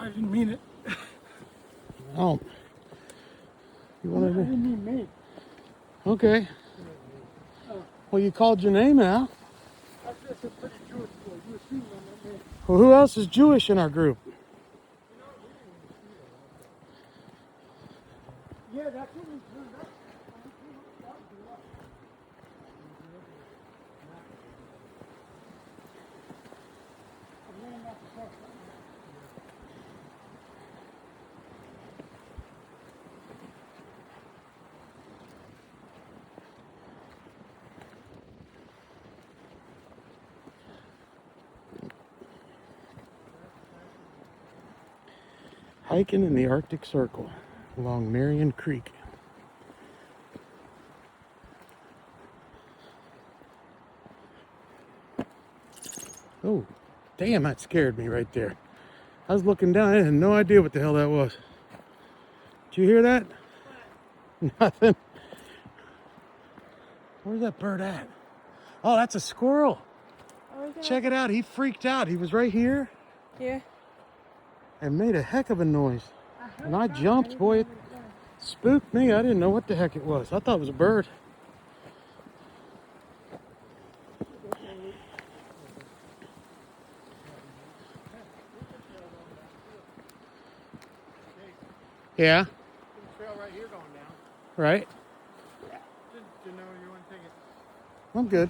I didn't mean it. Oh. You I wanted to? didn't mean me. Okay. Well, you called your name out. That's a pretty Jewish boy. You assume I'm not me. Well, who else is Jewish in our group? Yeah, that's what we turned up. Hiking in the Arctic Circle along Marion Creek. Oh, damn, that scared me right there. I was looking down, I had no idea what the hell that was. Did you hear that? Nothing. Where's that bird at? Oh, that's a squirrel. Oh, Check it out. He freaked out. He was right here yeah. and made a heck of a noise. And I jumped, boy. It spooked me. I didn't know what the heck it was. I thought it was a bird. Yeah. Trail right here going down. Right. Didn't know you want to take it. I'm good.